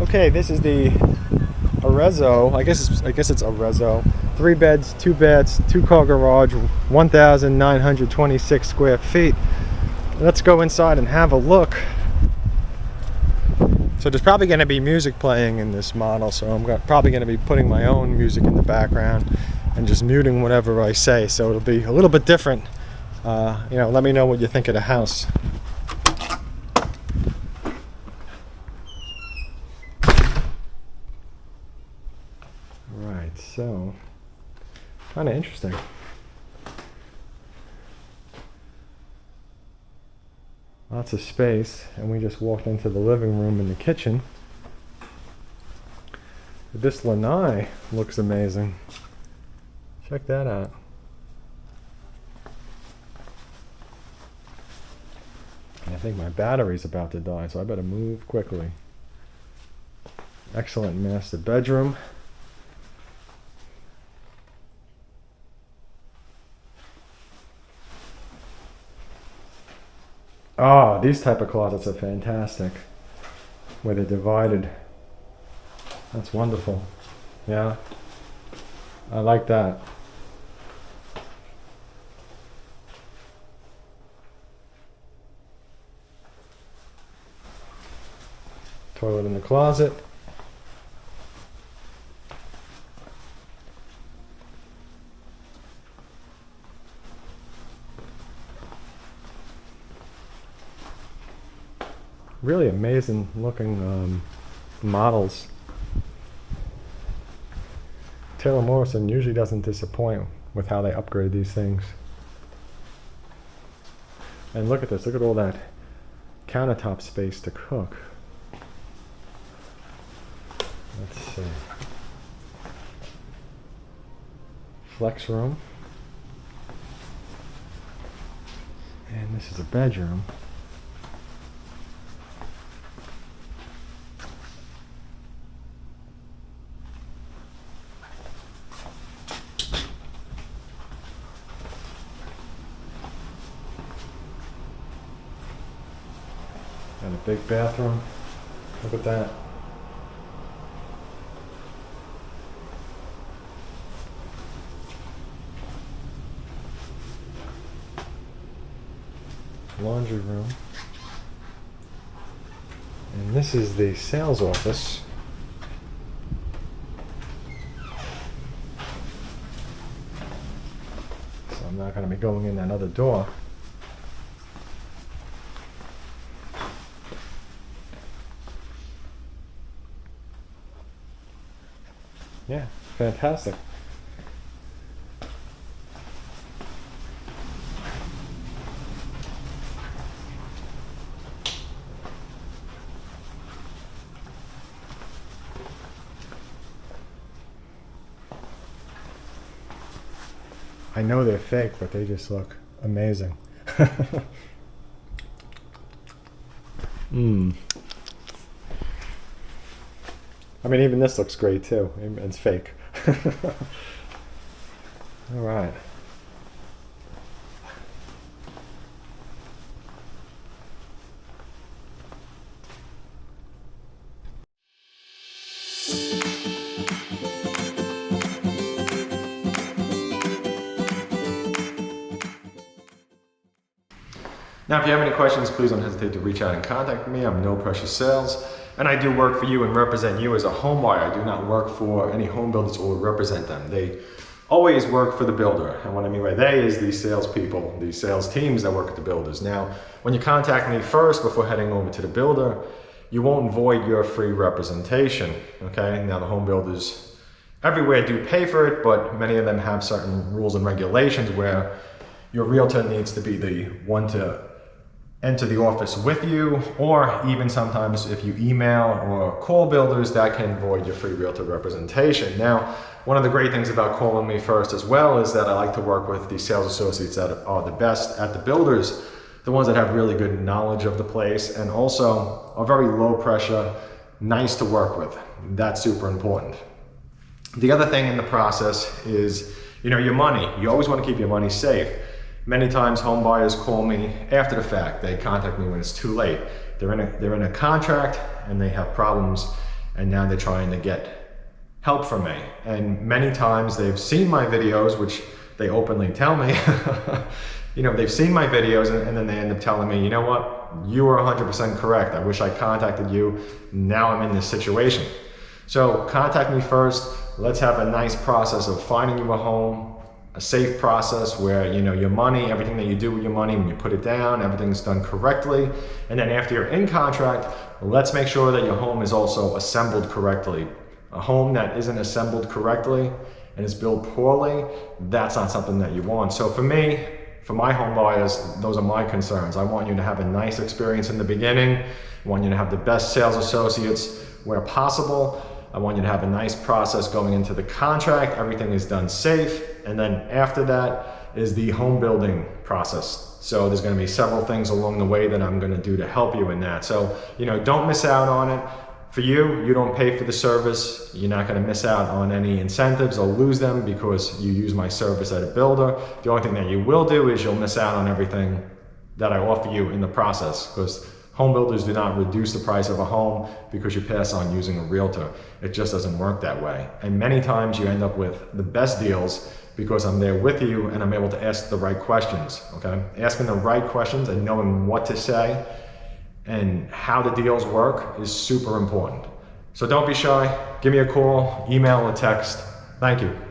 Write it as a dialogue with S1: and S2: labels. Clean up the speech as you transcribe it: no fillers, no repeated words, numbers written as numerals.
S1: Okay, this is the Arezzo. I guess it's Arezzo. 3 beds, 2 baths, 2-car garage, 1,926 square feet. Let's go inside and have a look. So there's probably going to be music playing in this model, so I'm probably going to be putting my own music in the background and just muting whatever I say, so it'll be a little bit different. Let me know what you think of the house. Alright, so kind of interesting. Lots of space, and we just walked into the living room and the kitchen. This lanai looks amazing. Check that out. I think my battery's about to die, so I better move quickly. Excellent master bedroom. Oh, these type of closets are fantastic, where they're divided. That's wonderful. Yeah, I like that. Toilet in the closet. Really amazing looking models. Taylor Morrison usually doesn't disappoint with how they upgrade these things. And look at this, look at all that countertop space to cook. Let's see. Flex room. And this is a bedroom. And a big bathroom. Look at that. Laundry room. And this is the sales office. So I'm not going to be going in that other door. Yeah, fantastic. I know they're fake, but they just look amazing. I mean, even this looks great too. It's fake. All right. Now, if you have any questions, please don't hesitate to reach out and contact me. I'm No Pressure Sales, and I do work for you and represent you as a home buyer. I do not work for any home builders or represent them. They always work for the builder, and what I mean by they is the salespeople, the sales teams that work at the builders. Now, when you contact me first before heading over to the builder, you won't void your free representation, okay? Now, the home builders everywhere do pay for it, but many of them have certain rules and regulations where your realtor needs to be the one to enter the office with you, or even sometimes if you email or call builders, that can void your free realtor representation. Now, one of the great things about calling me first as well is that I like to work with the sales associates that are the best at the builders, the ones that have really good knowledge of the place and also are very low pressure, nice to work with. That's super important. The other thing in the process is, your money. You always want to keep your money safe. Many times home buyers call me after the fact. They contact me when it's too late. They're in a contract and they have problems and now they're trying to get help from me. And many times they've seen my videos, which they openly tell me, you know, they've seen my videos and then they end up telling me, you know what, you were 100% correct. I wish I contacted you. Now I'm in this situation. So contact me first. Let's have a nice process of finding you a home, a safe process where, you know, your money, everything that you do with your money, when you put it down, everything's done correctly. And then after you're in contract, let's make sure that your home is also assembled correctly. A home that isn't assembled correctly and is built poorly, that's not something that you want. So for me, for my home buyers, those are my concerns. I want you to have a nice experience in the beginning. I want you to have the best sales associates where possible. I want you to have a nice process going into the contract. Everything is done safe. And then after that is the home building process. So there's going to be several things along the way that I'm going to do to help you in that. So, you know, don't miss out on it. For you, you don't pay for the service. You're not going to miss out on any incentives or lose them because you use my service at a builder. The only thing that you will do is you'll miss out on everything that I offer you in the process, because home builders do not reduce the price of a home because you pass on using a realtor. It just doesn't work that way. And many times you end up with the best deals because I'm there with you and I'm able to ask the right questions, okay? Asking the right questions and knowing what to say and how the deals work is super important. So don't be shy. Give me a call, email, or text. Thank you.